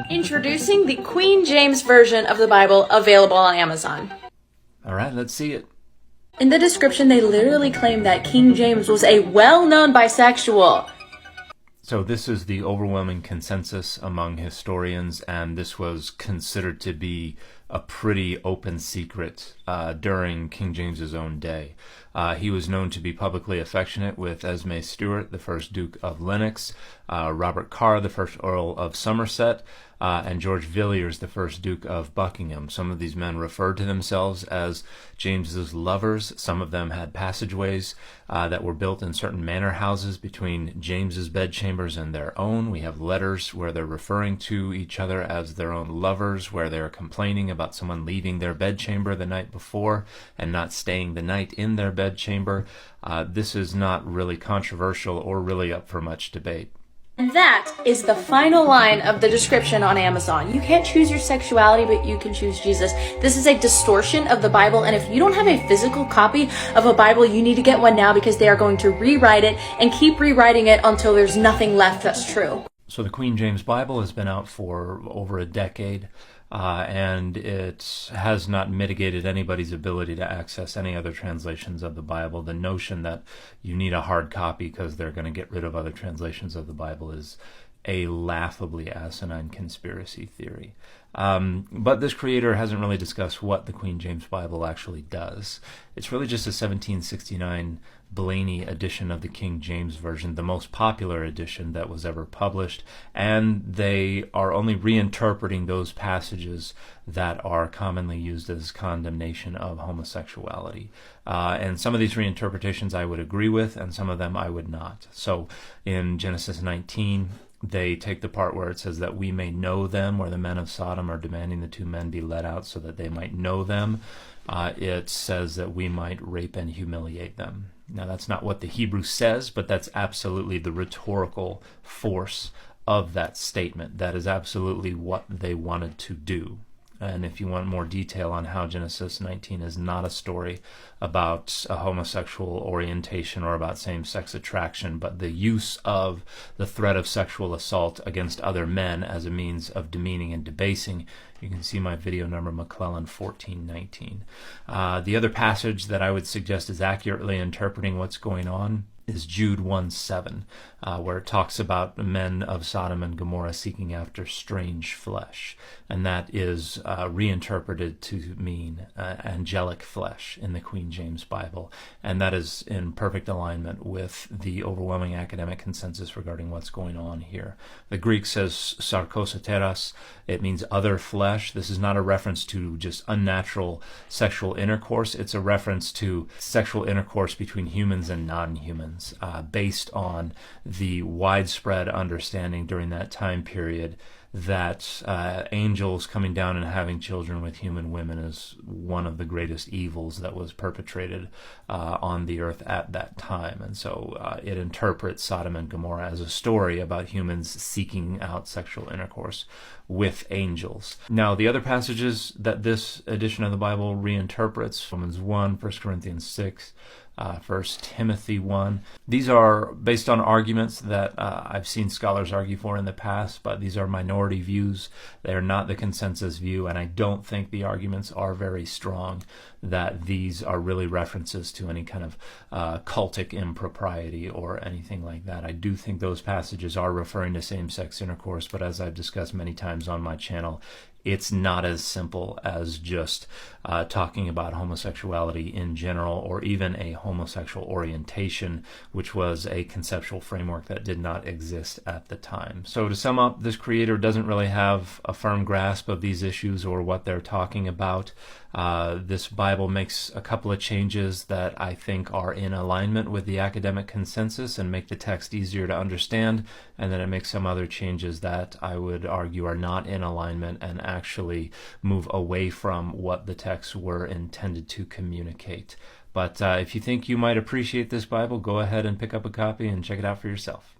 Introducing the Queen James Version of the Bible, available on Amazon. All right, let's see it. In the description, they literally claim that King James was a well-known bisexual. So this is the overwhelming consensus among historians, and this was considered to be a pretty open secret during King James's own day. He was known to be publicly affectionate with Esme Stuart, the first Duke of Lennox, Robert Carr, the first Earl of Somerset, and George Villiers, the first Duke of Buckingham. Some of these men referred to themselves as James's lovers. Some of them had passageways that were built in certain manor houses between James's bedchambers and their own. We have letters where they're referring to each other as their own lovers, where they're complaining about someone leaving their bedchamber the night before and not staying the night in their bedchamber. This is not really controversial or really up for much debate. And that is the final line of the description on Amazon. You can't choose your sexuality, but you can choose Jesus. This is a distortion of the Bible, and if you don't have a physical copy of a Bible, you need to get one now, because they are going to rewrite it and keep rewriting it until there's nothing left that's true. So the Queen James Bible has been out for over a decade. And it has not mitigated anybody's ability to access any other translations of the Bible. The notion that you need a hard copy because they're going to get rid of other translations of the Bible is a laughably asinine conspiracy theory. But this creator hasn't really discussed what the Queen James Bible actually does. It's really just a 1769 Blayney edition of the King James Version, the most popular edition that was ever published, and they are only reinterpreting those passages that are commonly used as condemnation of homosexuality. And some of these reinterpretations I would agree with, and some of them I would not. So in Genesis 19, they take the part where it says that we may know them, where the men of Sodom are demanding the two men be let out so that they might know them. It says that we might rape and humiliate them. Now, that's not what the Hebrew says, but that's absolutely the rhetorical force of that statement. That is absolutely what they wanted to do. And if you want more detail on how Genesis 19 is not a story about a homosexual orientation or about same-sex attraction, but the use of the threat of sexual assault against other men as a means of demeaning and debasing, you can see my video number, McClellan 1419. The other passage that I would suggest is accurately interpreting what's going on is Jude 1:7, where it talks about men of Sodom and Gomorrah seeking after strange flesh. And that is reinterpreted to mean angelic flesh in the Queen James Bible. And that is in perfect alignment with the overwhelming academic consensus regarding what's going on here. The Greek says sarkosoteros. It means other flesh. This is not a reference to just unnatural sexual intercourse. It's a reference to sexual intercourse between humans and non-humans, based on the widespread understanding during that time period that angels coming down and having children with human women is one of the greatest evils that was perpetrated on the earth at that time. And so it interprets Sodom and Gomorrah as a story about humans seeking out sexual intercourse with angels. Now, the other passages that this edition of the Bible reinterprets, Romans 1, 1 Corinthians 6, 1 Timothy 1. These are based on arguments that I've seen scholars argue for in the past, but these are minority views. They are not the consensus view, and I don't think the arguments are very strong that these are really references to any kind of cultic impropriety or anything like that. I do think those passages are referring to same-sex intercourse, but as I've discussed many times on my channel, it's not as simple as just talking about homosexuality in general, or even a homosexual orientation, which was a conceptual framework that did not exist at the time. So to sum up, this creator doesn't really have a firm grasp of these issues or what they're talking about. This Bible makes a couple of changes that I think are in alignment with the academic consensus and make the text easier to understand, and then it makes some other changes that I would argue are not in alignment and actually move away from what the texts were intended to communicate. But if you think you might appreciate this Bible, go ahead and pick up a copy and check it out for yourself.